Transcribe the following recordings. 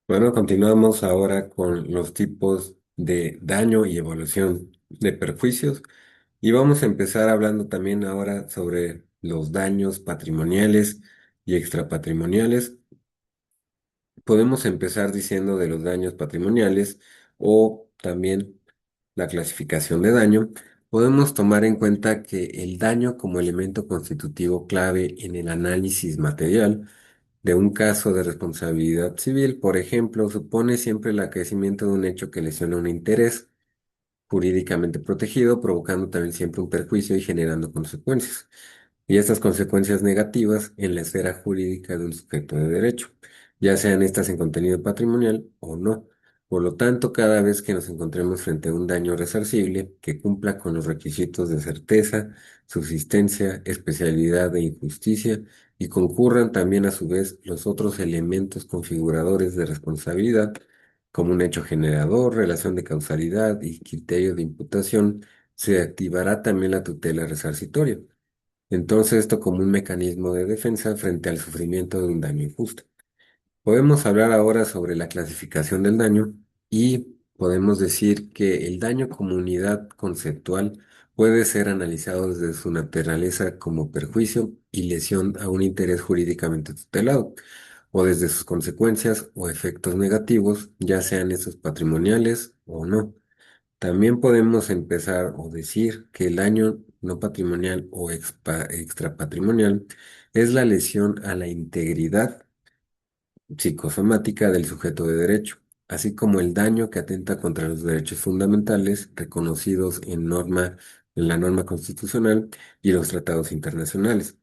Bueno, continuamos ahora con los tipos de daño y evaluación de perjuicios y vamos a empezar hablando también ahora sobre los daños patrimoniales y extrapatrimoniales. Podemos empezar diciendo de los daños patrimoniales o también la clasificación de daño. Podemos tomar en cuenta que el daño como elemento constitutivo clave en el análisis material de un caso de responsabilidad civil, por ejemplo, supone siempre el acaecimiento de un hecho que lesiona un interés jurídicamente protegido, provocando también siempre un perjuicio y generando consecuencias. Y estas consecuencias negativas en la esfera jurídica de un sujeto de derecho, ya sean estas en contenido patrimonial o no. Por lo tanto, cada vez que nos encontremos frente a un daño resarcible que cumpla con los requisitos de certeza, subsistencia, especialidad e injusticia, y concurran también a su vez los otros elementos configuradores de responsabilidad, como un hecho generador, relación de causalidad y criterio de imputación, se activará también la tutela resarcitoria. Entonces, esto como un mecanismo de defensa frente al sufrimiento de un daño injusto. Podemos hablar ahora sobre la clasificación del daño y podemos decir que el daño como unidad conceptual puede ser analizado desde su naturaleza como perjuicio y lesión a un interés jurídicamente tutelado, o desde sus consecuencias o efectos negativos, ya sean estos patrimoniales o no. También podemos empezar o decir que el daño no patrimonial o extrapatrimonial es la lesión a la integridad psicosomática del sujeto de derecho, así como el daño que atenta contra los derechos fundamentales reconocidos en la norma constitucional y los tratados internacionales.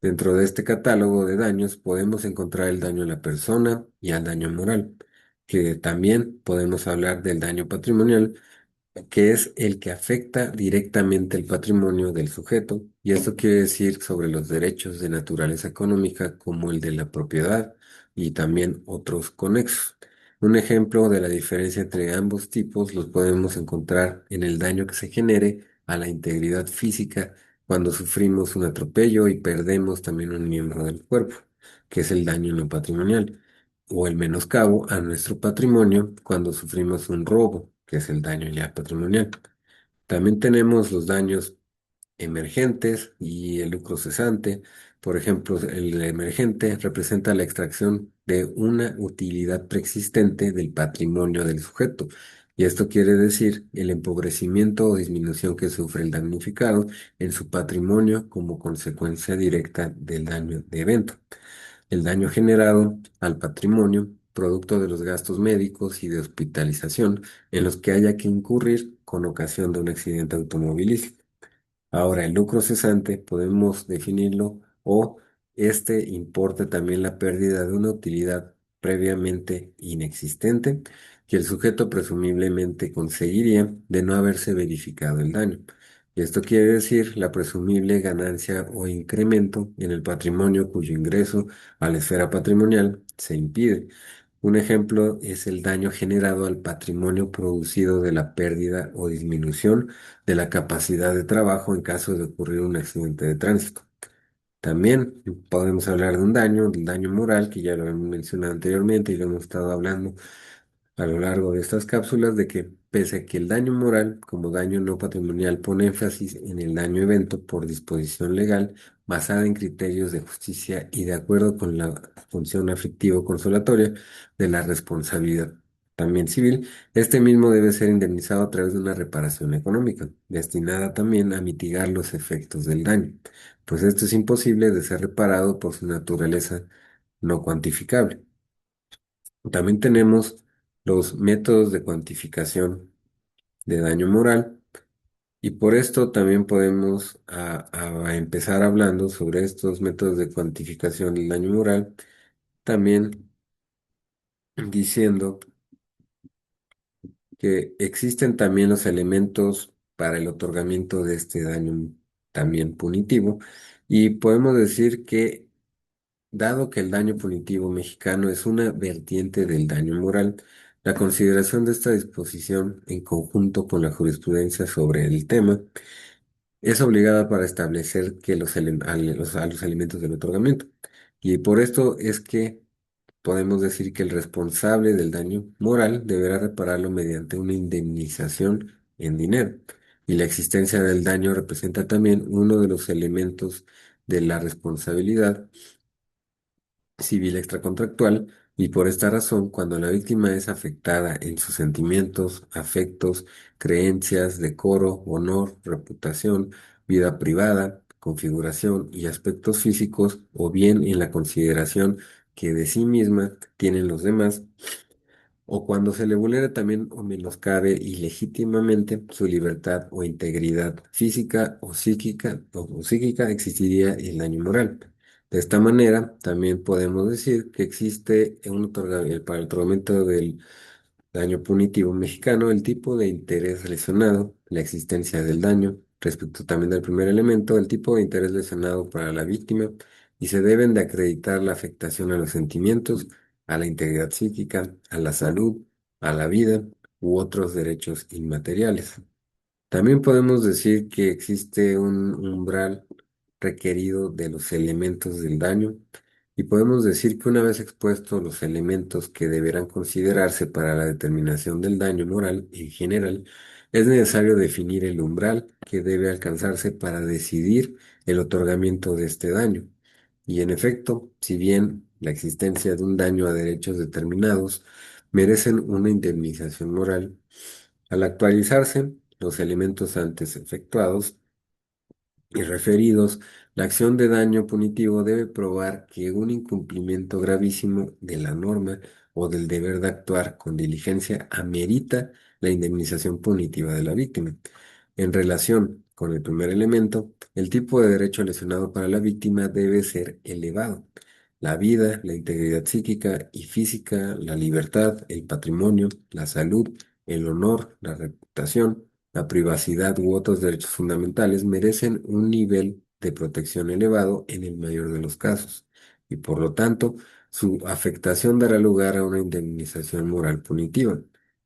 Dentro de este catálogo de daños podemos encontrar el daño a la persona y al daño moral, que también podemos hablar del daño patrimonial, que es el que afecta directamente el patrimonio del sujeto, y esto quiere decir sobre los derechos de naturaleza económica como el de la propiedad y también otros conexos. Un ejemplo de la diferencia entre ambos tipos los podemos encontrar en el daño que se genere a la integridad física cuando sufrimos un atropello y perdemos también un miembro del cuerpo, que es el daño no patrimonial, o el menoscabo a nuestro patrimonio cuando sufrimos un robo, que es el daño ya patrimonial. También tenemos los daños emergentes y el lucro cesante. Por ejemplo, el emergente representa la extracción de una utilidad preexistente del patrimonio del sujeto. Y esto quiere decir el empobrecimiento o disminución que sufre el damnificado en su patrimonio como consecuencia directa del daño de evento. El daño generado al patrimonio, producto de los gastos médicos y de hospitalización en los que haya que incurrir con ocasión de un accidente automovilístico. Ahora, el lucro cesante podemos definirlo o este importa también la pérdida de una utilidad previamente inexistente que el sujeto presumiblemente conseguiría de no haberse verificado el daño. Y esto quiere decir la presumible ganancia o incremento en el patrimonio cuyo ingreso a la esfera patrimonial se impide. Un ejemplo es el daño generado al patrimonio producido de la pérdida o disminución de la capacidad de trabajo en caso de ocurrir un accidente de tránsito. También podemos hablar de un daño, del daño moral, que ya lo hemos mencionado anteriormente y lo hemos estado hablando a lo largo de estas cápsulas, de que pese a que el daño moral como daño no patrimonial pone énfasis en el daño evento por disposición legal basada en criterios de justicia y de acuerdo con la función afectivo-consolatoria de la responsabilidad también civil, este mismo debe ser indemnizado a través de una reparación económica, destinada también a mitigar los efectos del daño, pues esto es imposible de ser reparado por su naturaleza no cuantificable. También tenemos los métodos de cuantificación de daño moral y por esto también podemos a empezar hablando sobre estos métodos de cuantificación del daño moral, también diciendo que existen también los elementos para el otorgamiento de este daño también punitivo y podemos decir que dado que el daño punitivo mexicano es una vertiente del daño moral, la consideración de esta disposición en conjunto con la jurisprudencia sobre el tema es obligada para establecer que a los elementos del otorgamiento. Y por esto es que podemos decir que el responsable del daño moral deberá repararlo mediante una indemnización en dinero. Y la existencia del daño representa también uno de los elementos de la responsabilidad civil extracontractual, y por esta razón, cuando la víctima es afectada en sus sentimientos, afectos, creencias, decoro, honor, reputación, vida privada, configuración y aspectos físicos, o bien en la consideración que de sí misma tienen los demás, o cuando se le vulnera también o menoscabe ilegítimamente su libertad o integridad física o psíquica, existiría el daño moral. De esta manera, también podemos decir que existe para el otorgamiento del daño punitivo mexicano, el tipo de interés lesionado, la existencia del daño, respecto también del primer elemento, el tipo de interés lesionado para la víctima, y se deben de acreditar la afectación a los sentimientos, a la integridad psíquica, a la salud, a la vida u otros derechos inmateriales. También podemos decir que existe un umbral requerido de los elementos del daño, y podemos decir que una vez expuestos los elementos que deberán considerarse para la determinación del daño moral en general, es necesario definir el umbral que debe alcanzarse para decidir el otorgamiento de este daño. Y en efecto, si bien la existencia de un daño a derechos determinados merecen una indemnización moral, al actualizarse los elementos antes efectuados y referidos, la acción de daño punitivo debe probar que un incumplimiento gravísimo de la norma o del deber de actuar con diligencia amerita la indemnización punitiva de la víctima. En relación con el primer elemento, el tipo de derecho lesionado para la víctima debe ser elevado. La vida, la integridad psíquica y física, la libertad, el patrimonio, la salud, el honor, la reputación, la privacidad u otros derechos fundamentales merecen un nivel de protección elevado en el mayor de los casos, y por lo tanto, su afectación dará lugar a una indemnización moral punitiva.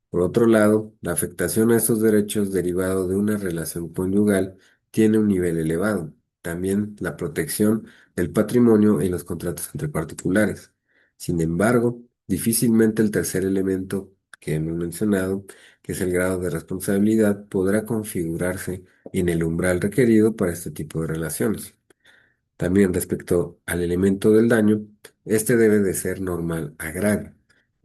Por otro lado, la afectación a estos derechos derivado de una relación conyugal tiene un nivel elevado. También la protección del patrimonio en los contratos entre particulares. Sin embargo, difícilmente el tercer elemento que hemos mencionado, que es el grado de responsabilidad, podrá configurarse en el umbral requerido para este tipo de relaciones. También respecto al elemento del daño, este debe de ser normal a grave.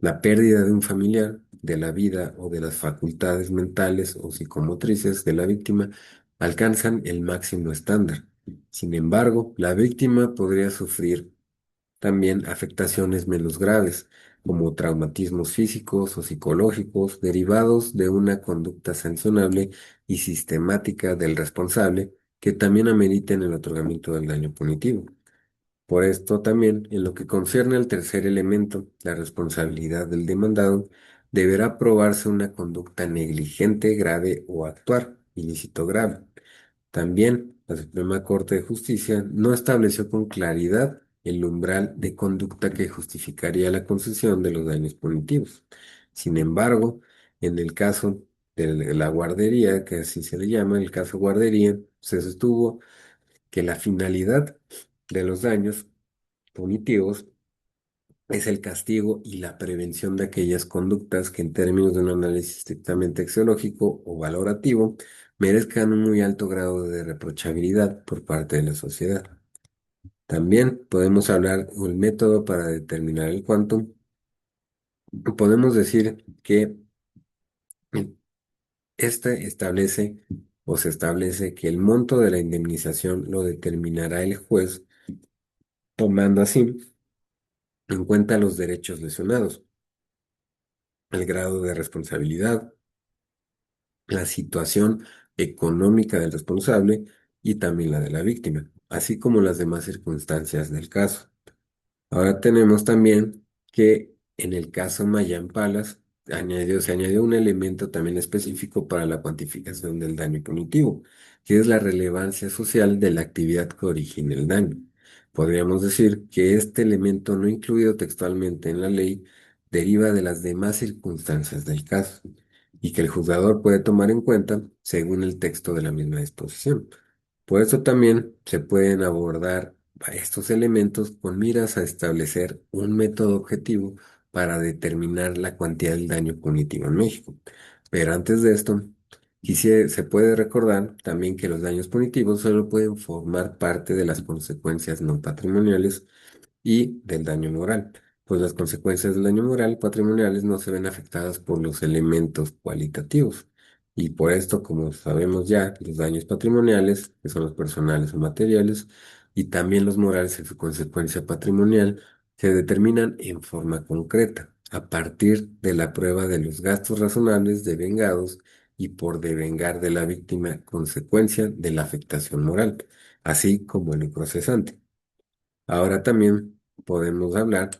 La pérdida de un familiar, de la vida o de las facultades mentales o psicomotrices de la víctima alcanzan el máximo estándar. Sin embargo, la víctima podría sufrir también afectaciones menos graves, como traumatismos físicos o psicológicos derivados de una conducta sancionable y sistemática del responsable, que también ameriten el otorgamiento del daño punitivo. Por esto también, en lo que concierne al tercer elemento, la responsabilidad del demandado, deberá probarse una conducta negligente grave o actuar ilícito grave. También la Suprema Corte de Justicia no estableció con claridad el umbral de conducta que justificaría la concesión de los daños punitivos. Sin embargo, en el caso de la guardería, que así se le llama, el caso guardería, se sostuvo que la finalidad de los daños punitivos es el castigo y la prevención de aquellas conductas que en términos de un análisis estrictamente axiológico o valorativo merezcan un muy alto grado de reprochabilidad por parte de la sociedad. También podemos hablar del método para determinar el quantum. Podemos decir que este establece o se establece que el monto de la indemnización lo determinará el juez, tomando así en cuenta los derechos lesionados, el grado de responsabilidad, la situación económica del responsable y también la de la víctima, así como las demás circunstancias del caso. Ahora tenemos también que en el caso Mayan Palas se añadió un elemento también específico para la cuantificación del daño punitivo, que es la relevancia social de la actividad que origina el daño. Podríamos decir que este elemento no incluido textualmente en la ley deriva de las demás circunstancias del caso y que el juzgador puede tomar en cuenta según el texto de la misma disposición. Por eso también se pueden abordar a estos elementos con miras a establecer un método objetivo para determinar la cuantía del daño cognitivo en México. Pero antes de esto, se puede recordar también que los daños punitivos solo pueden formar parte de las consecuencias no patrimoniales y del daño moral, pues las consecuencias del daño moral patrimoniales no se ven afectadas por los elementos cualitativos. Y por esto, como sabemos ya, los daños patrimoniales, que son los personales o materiales, y también los morales en su consecuencia patrimonial, se determinan en forma concreta, a partir de la prueba de los gastos razonables devengados y por devengar de la víctima consecuencia de la afectación moral, así como el procesante. Ahora también podemos hablar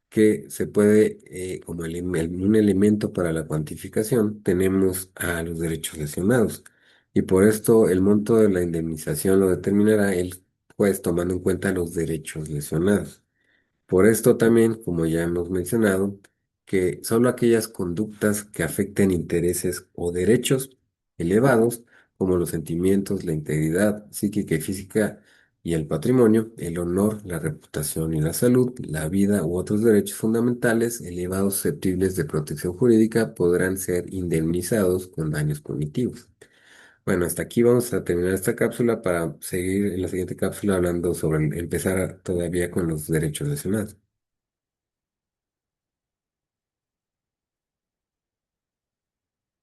que se puede, como un elemento para la cuantificación, tenemos a los derechos lesionados. Y por esto el monto de la indemnización lo determinará el juez tomando en cuenta los derechos lesionados. Por esto también, como ya hemos mencionado, que solo aquellas conductas que afecten intereses o derechos elevados, como los sentimientos, la integridad psíquica y física y el patrimonio, el honor, la reputación y la salud, la vida u otros derechos fundamentales elevados susceptibles de protección jurídica podrán ser indemnizados con daños cognitivos. Bueno, hasta aquí vamos a terminar esta cápsula para seguir en la siguiente cápsula hablando sobre empezar todavía con los derechos lesionados.